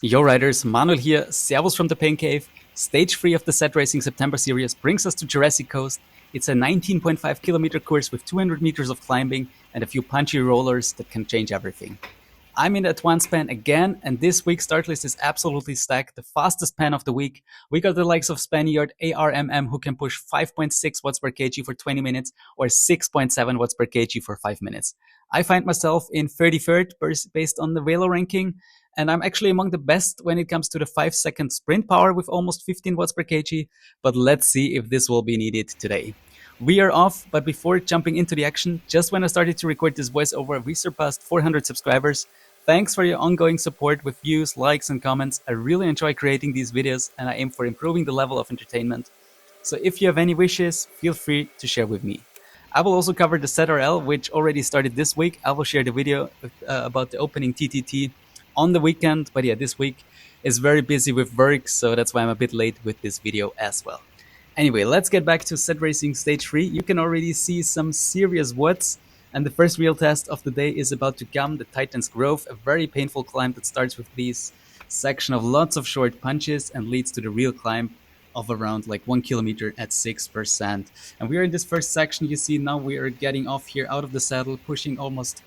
Yo riders, Manuel here, servus from the Pain Cave. Stage 3 of the ZRacing September series brings us to Jurassic Coast. It's a 19.5 kilometer course with 200 meters of climbing and a few punchy rollers that can change everything. I'm in the advanced pan again, and this week's start list is absolutely stacked. The fastest pan of the week. We got the likes of Spaniard ARMM who can push 5.6 watts per kg for 20 minutes or 6.7 watts per kg for 5 minutes. I find myself in 33rd based on the Velo ranking, and I'm actually among the best when it comes to the 5-second sprint power with almost 15 watts per kg, but let's see if this will be needed today. We are off, but before jumping into the action, just when I started to record this voiceover, we surpassed 400 subscribers. Thanks for your ongoing support with views, likes, and comments. I really enjoy creating these videos, and I aim for improving the level of entertainment. So if you have any wishes, feel free to share with me. I will also cover the ZRL, which already started this week. I will share the video about the opening TTT on the weekend, but yeah, this week is very busy with work, so that's why I'm a bit late with this video as well. Anyway, let's get back to ZRacing Stage 3. You can already see some serious woods, and the first real test of the day is about to come, the Titan's Grove, a very painful climb that starts with this section of lots of short punches and leads to the real climb of around like 1 kilometer at 6%. And we are in this first section. You see now we are getting off here out of the saddle, pushing almost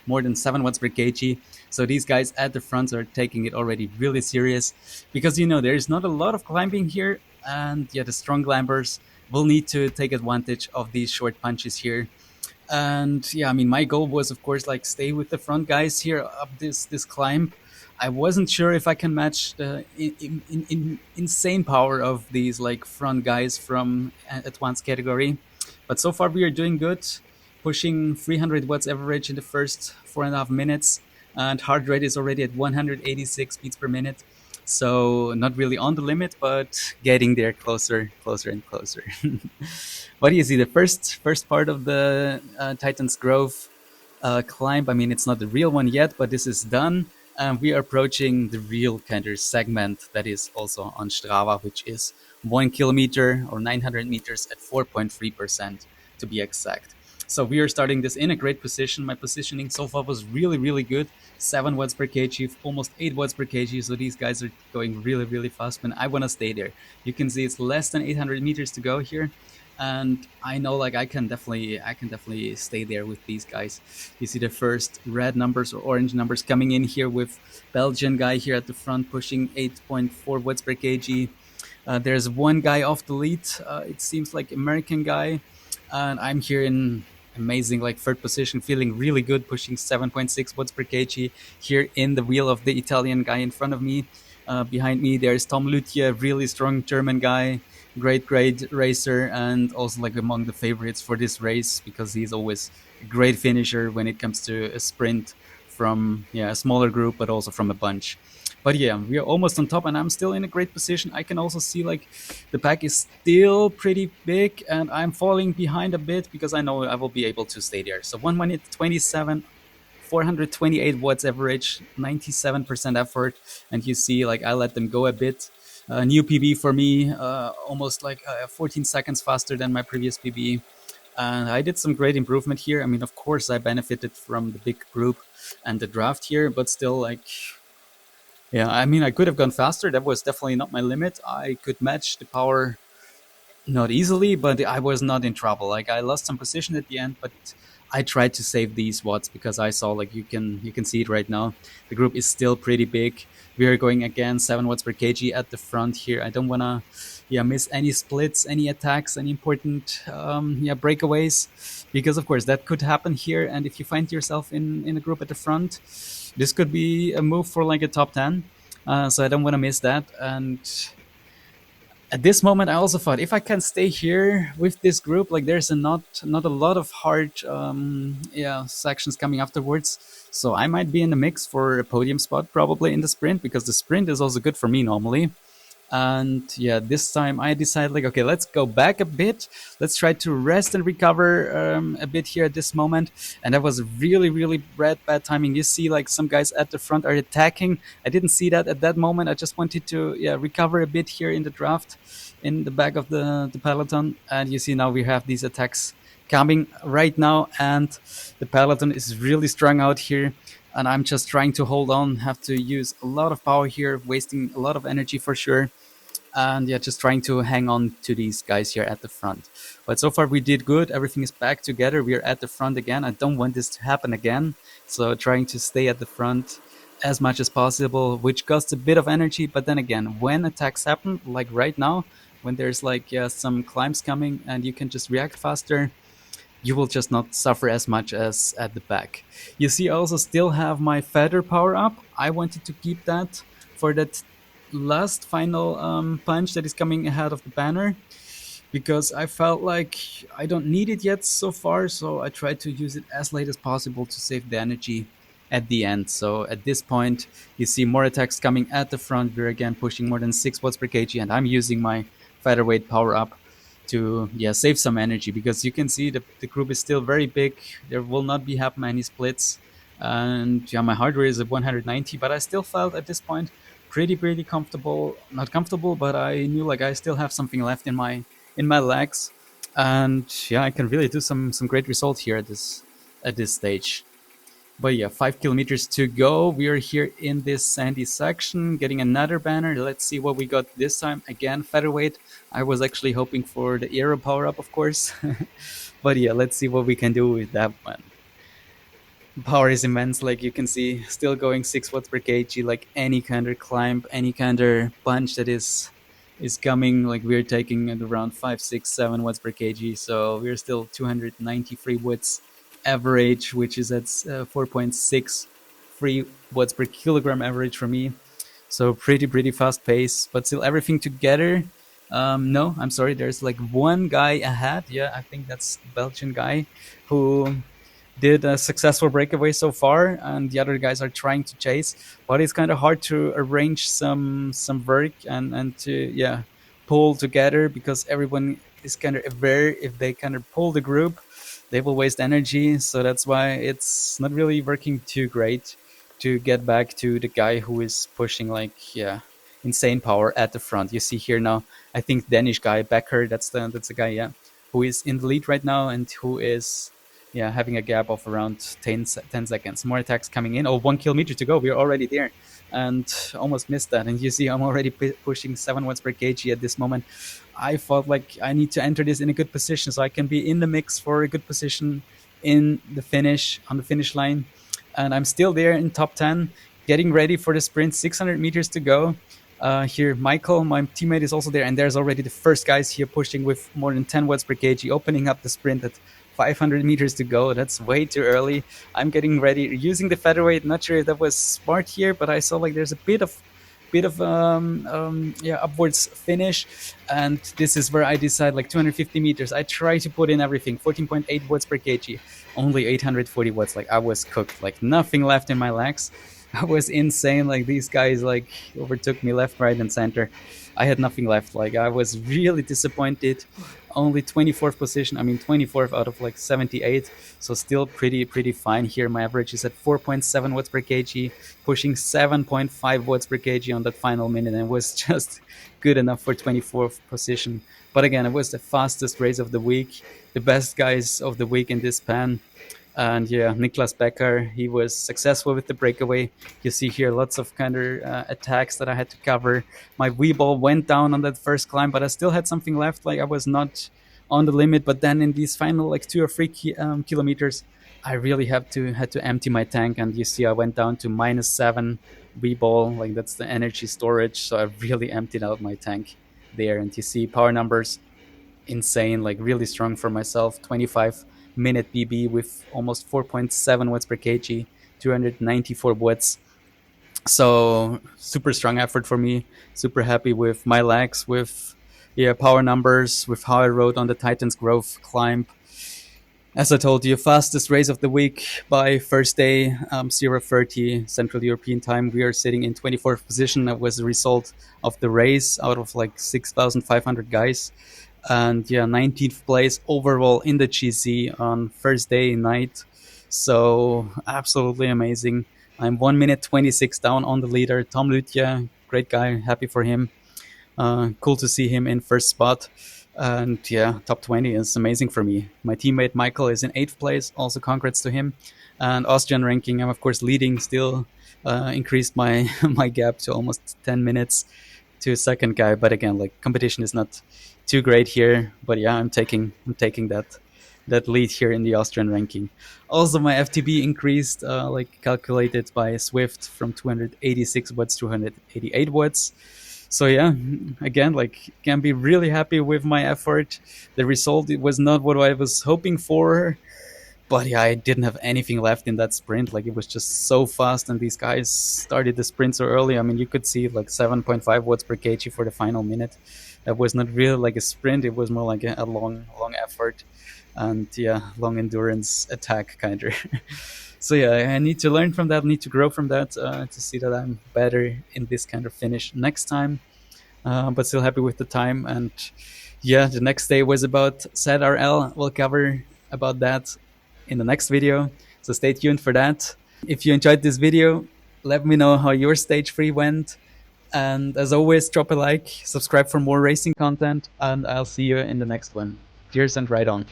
more than 7 watts per kg. So these guys at the front are taking it already really serious because there is not a lot of climbing here, and the strong climbers will need to take advantage of these short punches here. And my goal was of course like stay with the front guys here up this climb. I wasn't sure if I can match the insane power of these like front guys from advanced category, but so far we are doing good, pushing 300 watts average in the first 4.5 minutes, and heart rate is already at 186 beats per minute. So not really on the limit, but getting there closer and closer. What do you see? The first part of the Titan's Grove climb. I mean, it's not the real one yet, but this is done. We are approaching the real kind of segment that is also on Strava, which is 1 kilometer or 900 meters at 4.3% to be exact. So we are starting this in a great position. My positioning so far was really, really good. 7 watts per kg, almost 8 watts per kg. So these guys are going really, really fast, and I want to stay there. You can see it's less than 800 meters to go here. And I know like I can definitely stay there with these guys. You see the first red numbers or orange numbers coming in here with Belgian guy here at the front pushing 8.4 watts per kg. There's one guy off the lead. It seems like American guy, and I'm here in amazing like third position, feeling really good, pushing 7.6 watts per kg here in the wheel of the Italian guy in front of me. Behind me there's Tom Luthier, really strong German guy, great racer, and also like among the favorites for this race because he's always a great finisher when it comes to a sprint from a smaller group, but also from a bunch. But yeah, we are almost on top, and I'm still in a great position. I can also see like the pack is still pretty big, and I'm falling behind a bit because I know I will be able to stay there. So 1 minute 27, 428 watts average, 97% effort, and you see like I let them go a bit. New PB for me, almost like 14 seconds faster than my previous PB. And I did some great improvement here. I mean, of course, I benefited from the big group and the draft here, but still, like, I mean, I could have gone faster. That was definitely not my limit. I could match the power not easily, but I was not in trouble. Like, I lost some position at the end, but I tried to save these watts because I saw like you can see it right now. The group is still pretty big. We are going again 7 watts per kg at the front here. I don't wanna miss any splits, any attacks, any important breakaways, because of course that could happen here. And if you find yourself in a group at the front, this could be a move for like a top 10. So I don't want to miss that. And at this moment, I also thought if I can stay here with this group, like there's not a lot of hard sections coming afterwards, so I might be in the mix for a podium spot probably in the sprint, because the sprint is also good for me normally. And this time I decided like, okay, let's go back a bit. Let's try to rest and recover a bit here at this moment. And that was really, really bad timing. You see like some guys at the front are attacking. I didn't see that at that moment. I just wanted to recover a bit here in the draft in the back of the peloton. And you see now we have these attacks coming right now, and the peloton is really strung out here. and I'm just trying to hold on. Have to use a lot of power here, wasting a lot of energy for sure, and yeah, just trying to hang on to these guys here at the front. But so far we did good. Everything is back together. We are at the front again. I don't want this to happen again, so trying to stay at the front as much as possible, which costs a bit of energy. But then again, when attacks happen, like right now, when there's like some climbs coming and you can just react faster, you will just not suffer as much as at the back. You see, I also still have my feather power up. I wanted to keep that for that last final punch that is coming ahead of the banner, because I felt like I don't need it yet so far, so I tried to use it as late as possible to save the energy at the end. So at this point, you see more attacks coming at the front. We're again pushing more than 6 watts per kg, and I'm using my featherweight power up to save some energy, because you can see the group is still very big. There will not be half many splits, and yeah, my heart rate is at 190, but I still felt at this point pretty comfortable. Not comfortable, but I knew like I still have something left in my legs, and yeah, I can really do some great results here at this stage. But yeah, 5 kilometers to go. We are here in this sandy section, getting another banner. Let's see what we got this time. Again, featherweight. I was actually hoping for the aero power up, of course. But yeah, let's see what we can do with that one. Power is immense, like you can see, still going 6 watts per kg. Like any kind of climb, any kind of punch that is coming, like we're taking at around 5, 6, 7 watts per kg. So we're still 293 watts average, which is at 4.63 watts per kilogram average for me. So pretty fast pace, but still everything together. No, I'm sorry, there's like one guy ahead. Yeah, I think that's the Belgian guy who did a successful breakaway so far, and the other guys are trying to chase. But it's kind of hard to arrange some work and to pull together, because everyone is kind of aware. If they kind of pull the group, they will waste energy. So that's why it's not really working too great to get back to the guy who is pushing like insane power at the front. You see here now, I think Danish guy Becker, that's the guy, yeah, who is in the lead right now, and who is having a gap of around 10 seconds. More attacks coming in. Oh, 1 kilometer to go. We're already there, and almost missed that. And you see, I'm already pushing 7 watts per kg at this moment. I felt like I need to enter this in a good position, so I can be in the mix for a good position in the finish, on the finish line. And I'm still there in top 10, getting ready for the sprint. 600 meters to go. Here, Michael, my teammate, is also there, and there's already the first guys here pushing with more than 10 watts per kg, opening up the sprint at 500 meters to go. That's way too early. I'm getting ready, using the featherweight. Not sure if that was smart here, but I saw like there's a bit of upwards finish, and this is where I decide, like 250 meters. I try to put in everything. 14.8 watts per kg, only 840 watts. Like I was cooked, like nothing left in my legs. I was insane. Like these guys like overtook me left, right, and center. I had nothing left. Like I was really disappointed. Only 24th position. I mean 24th out of like 78. So still pretty fine here. My average is at 4.7 watts per kg, pushing 7.5 watts per kg on that final minute, and was just good enough for 24th position. But again, it was the fastest race of the week, the best guys of the week in this span. And yeah, Niklas Becker, he was successful with the breakaway. You see here lots of kind of attacks that I had to cover. My wee ball went down on that first climb, but I still had something left. Like I was not on the limit. But then in these final like 2 or 3 kilometers, I really had to empty my tank. And you see, I went down to -7 wee ball. Like that's the energy storage. So I really emptied out my tank there. And you see power numbers insane, like really strong for myself. 25-minute BB with almost 4.7 watts per kg, 294 watts. So super strong effort for me. Super happy with my legs, with power numbers, with how I rode on the Titans Grove climb. As I told you, fastest race of the week by first day, 0:30 Central European time. We are sitting in 24th position. That was the result of the race out of like 6,500 guys. And 19th place overall in the GC on first day night. So absolutely amazing. I'm 1 minute 26 down on the leader. Tom Lutje, great guy, happy for him. Cool to see him in first spot. And yeah, top 20 is amazing for me. My teammate Michael is in 8th place. Also, congrats to him. And Austrian ranking, I'm of course leading still. Increased my my gap to almost 10 minutes to second guy. But again, like competition is not too great here. But yeah, I'm taking that lead here in the Austrian ranking. Also, my FTB increased, like calculated by Zwift, from 286 watts to 188 watts. So yeah, again, like can be really happy with my effort. The result, it was not what I was hoping for, but yeah, I didn't have anything left in that sprint. Like it was just so fast, and these guys started the sprint so early. I mean, you could see like 7.5 watts per kg for the final minute. That was not really like a sprint. It was more like a long effort, and yeah, long endurance attack kind of. So yeah, I need to learn from that. Need to grow from that, to see that I'm better in this kind of finish next time. But still happy with the time. And yeah, the next day was about ZRL. We'll cover about that in the next video. So stay tuned for that. If you enjoyed this video, let me know how your stage 3 went. And as always, drop a like, subscribe for more racing content, and I'll see you in the next one. Cheers and ride on.